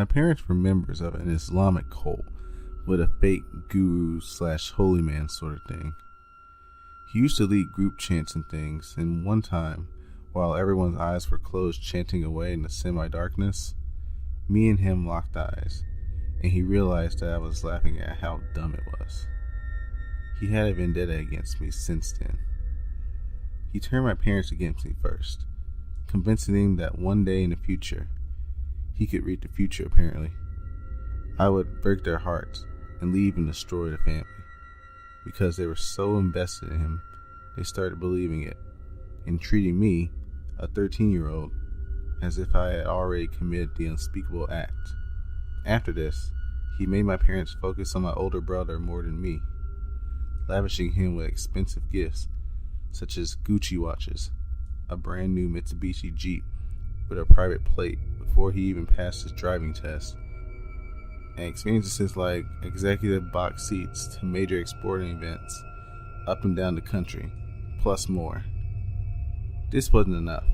My parents were members of an Islamic cult with a fake guru / holy man sort of thing. He used to lead group chants and things, and one time, while everyone's eyes were closed chanting away in the semi-darkness, me and him locked eyes, and he realized that I was laughing at how dumb it was. He had a vendetta against me since then. He turned my parents against me first, convincing them that one day in the future, he could read the future apparently, I would break their hearts and leave and destroy the family. Because they were so invested in him, they started believing it, and treating me, a 13-year-old, as if I had already committed the unspeakable act. After this, he made my parents focus on my older brother more than me, lavishing him with expensive gifts, such as Gucci watches, a brand new Mitsubishi Jeep with a private plate before he even passed his driving test, and experiences like executive box seats to major sporting events up and down the country, plus more. This wasn't enough.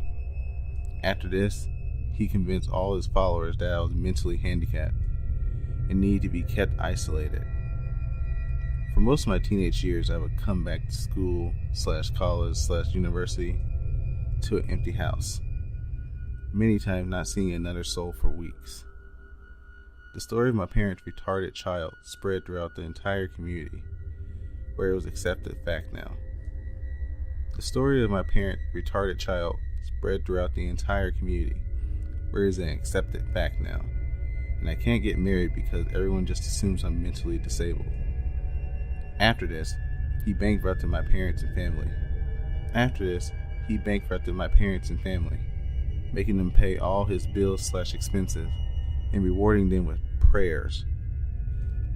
After this, he convinced all his followers that I was mentally handicapped and needed to be kept isolated. For most of my teenage years, I would come back to school / college / university to an empty house, many times not seeing another soul for weeks. The story of my parents' retarded child spread throughout the entire community, where it was accepted fact now. The story of my parent retarded child spread throughout the entire community, where it is an accepted fact now, and I can't get married because everyone just assumes I'm mentally disabled. After this, he bankrupted my parents and family. Making them pay all his bills / expenses, and rewarding them with prayers.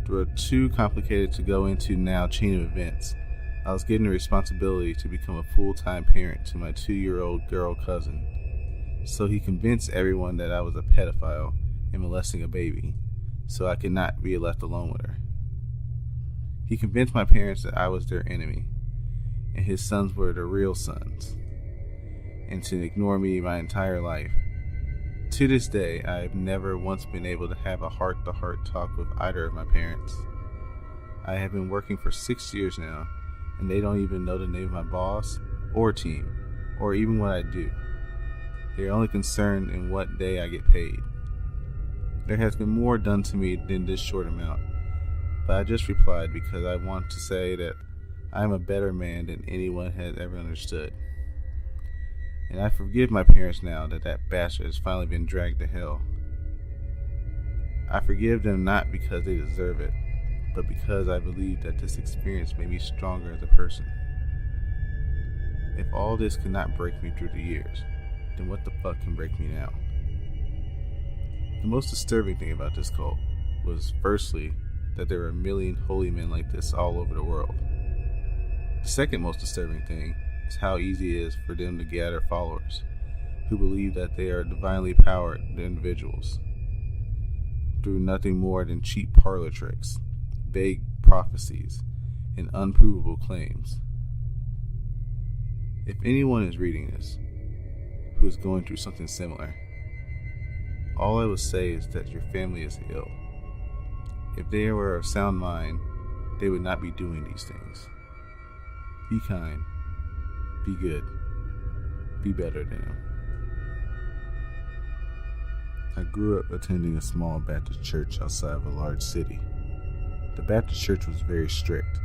Through a too complicated to go into now chain of events, I was given the responsibility to become a full-time parent to my 2-year-old girl cousin. So he convinced everyone that I was a pedophile and molesting a baby, so I could not be left alone with her. He convinced my parents that I was their enemy, and his sons were the real sons, and to ignore me my entire life. To this day, I have never once been able to have a heart-to-heart talk with either of my parents. I have been working for 6 years now, and they don't even know the name of my boss or team, or even what I do. They are only concerned in what day I get paid. There has been more done to me than this short amount, but I just replied because I want to say that I am a better man than anyone has ever understood. And I forgive my parents now that bastard has finally been dragged to hell. I forgive them not because they deserve it, but because I believe that this experience made me stronger as a person. If all this could not break me through the years, then what the fuck can break me now? The most disturbing thing about this cult was, firstly, that there are a million holy men like this all over the world. The second most disturbing thing is how easy it is for them to gather followers who believe that they are divinely powered individuals through nothing more than cheap parlor tricks, vague prophecies, and unprovable claims. If anyone is reading this who is going through something similar, all I would say is that your family is ill. If they were of sound mind, they would not be doing these things. Be kind. Be good. Be better than them. I grew up attending a small Baptist church outside of a large city. The Baptist church was very strict,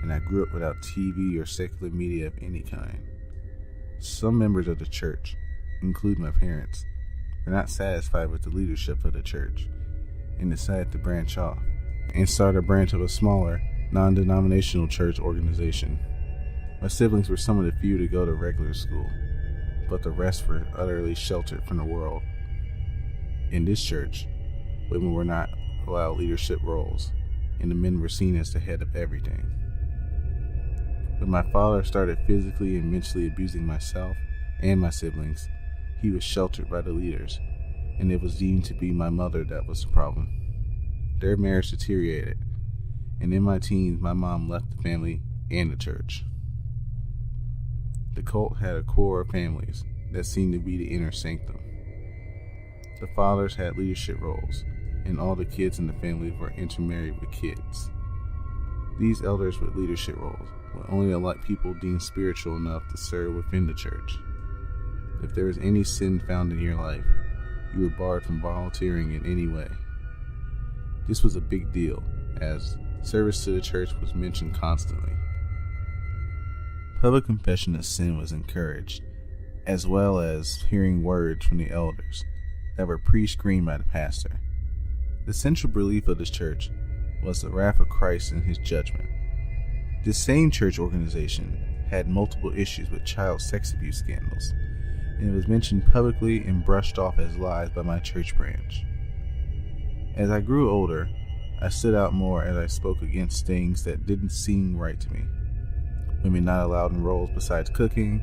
and I grew up without TV or secular media of any kind. Some members of the church, including my parents, were not satisfied with the leadership of the church and decided to branch off and start a branch of a smaller, non-denominational church organization. My siblings were some of the few to go to regular school, but the rest were utterly sheltered from the world. In this church, women were not allowed leadership roles, and the men were seen as the head of everything. When my father started physically and mentally abusing myself and my siblings, he was sheltered by the leaders, and it was deemed to be my mother that was the problem. Their marriage deteriorated, and in my teens, my mom left the family and the church. The cult had a core of families that seemed to be the inner sanctum. The fathers had leadership roles, and all the kids in the family were intermarried with kids. These elders with leadership roles would only elect people deemed spiritual enough to serve within the church. If there was any sin found in your life, you were barred from volunteering in any way. This was a big deal, as service to the church was mentioned constantly. Public confession of sin was encouraged, as well as hearing words from the elders that were pre-screened by the pastor. The central belief of this church was the wrath of Christ and his judgment. This same church organization had multiple issues with child sex abuse scandals, and it was mentioned publicly and brushed off as lies by my church branch. As I grew older, I stood out more as I spoke against things that didn't seem right to me. Women not allowed in roles besides cooking,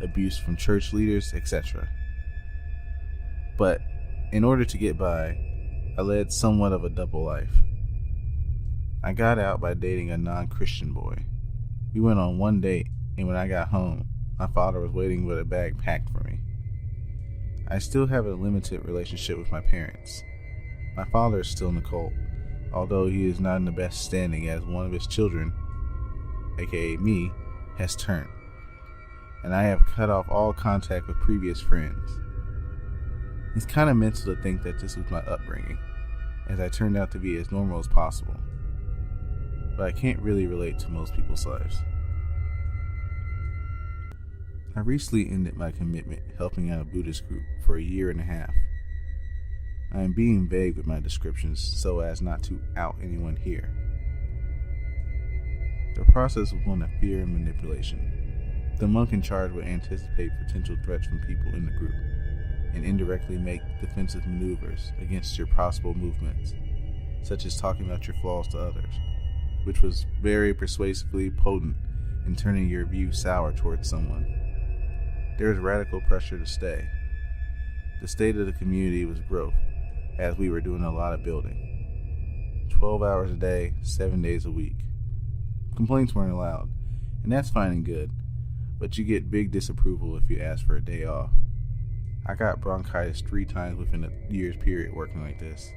abuse from church leaders, etc. But in order to get by, I led somewhat of a double life. I got out by dating a non-Christian boy. We went on one date, and when I got home, my father was waiting with a bag packed for me. I still have a limited relationship with my parents. My father is still in the cult, although he is not in the best standing as one of his children, aka me, has turned, and I have cut off all contact with previous friends. It's kind of mental to think that this was my upbringing, as I turned out to be as normal as possible, but I can't really relate to most people's lives. I recently ended my commitment helping out a Buddhist group for a year and a half. I am being vague with my descriptions so as not to out anyone here. The process was one of fear and manipulation. The monk in charge would anticipate potential threats from people in the group and indirectly make defensive maneuvers against your possible movements, such as talking about your flaws to others, which was very persuasively potent in turning your view sour towards someone. There was radical pressure to stay. The state of the community was growth, as we were doing a lot of building. 12 hours a day, 7 days a week. Complaints weren't allowed, and that's fine and good, but you get big disapproval if you ask for a day off. I got bronchitis 3 times within a year's period working like this.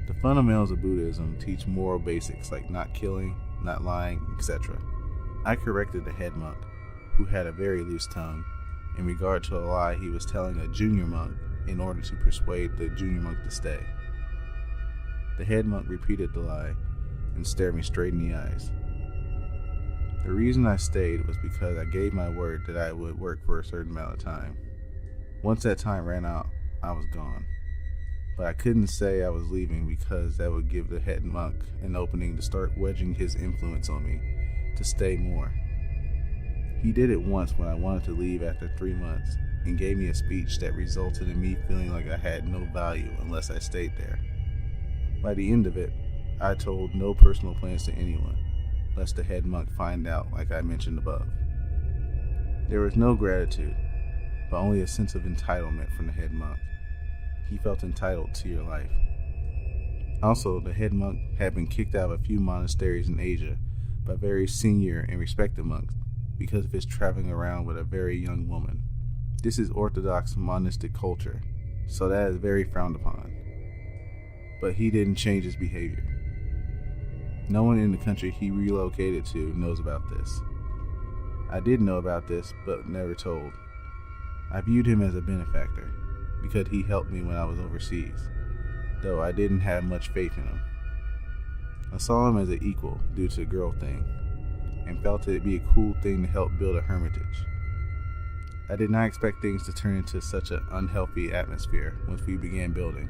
The fundamentals of Buddhism teach moral basics like not killing, not lying, etc. I corrected the head monk, who had a very loose tongue, in regard to a lie he was telling a junior monk in order to persuade the junior monk to stay. The head monk repeated the lie and stared me straight in the eyes. The reason I stayed was because I gave my word that I would work for a certain amount of time. Once that time ran out, I was gone. But I couldn't say I was leaving because that would give the head monk an opening to start wedging his influence on me to stay more. He did it once when I wanted to leave after 3 months and gave me a speech that resulted in me feeling like I had no value unless I stayed there. By the end of it, I told no personal plans to anyone, lest the head monk find out like I mentioned above. There was no gratitude, but only a sense of entitlement from the head monk. He felt entitled to your life. Also, the head monk had been kicked out of a few monasteries in Asia by very senior and respected monks because of his traveling around with a very young woman. This is orthodox monastic culture, so that is very frowned upon. But he didn't change his behavior. No one in the country he relocated to knows about this. I did know about this, but never told. I viewed him as a benefactor, because he helped me when I was overseas, though I didn't have much faith in him. I saw him as an equal due to the girl thing, and felt it'd be a cool thing to help build a hermitage. I did not expect things to turn into such an unhealthy atmosphere once we began building.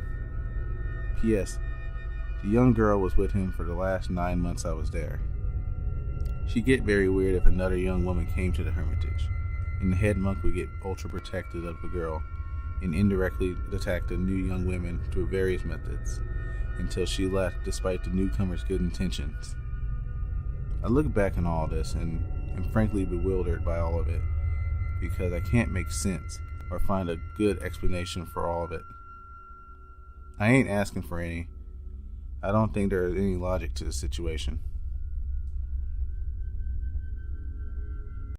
P.S. The young girl was with him for the last 9 months I was there. She'd get very weird if another young woman came to the hermitage, and the head monk would get ultra protective of the girl and indirectly attack the new young women through various methods until she left despite the newcomer's good intentions. I look back on all this and am frankly bewildered by all of it because I can't make sense or find a good explanation for all of it. I ain't asking for any. I don't think there is any logic to the situation.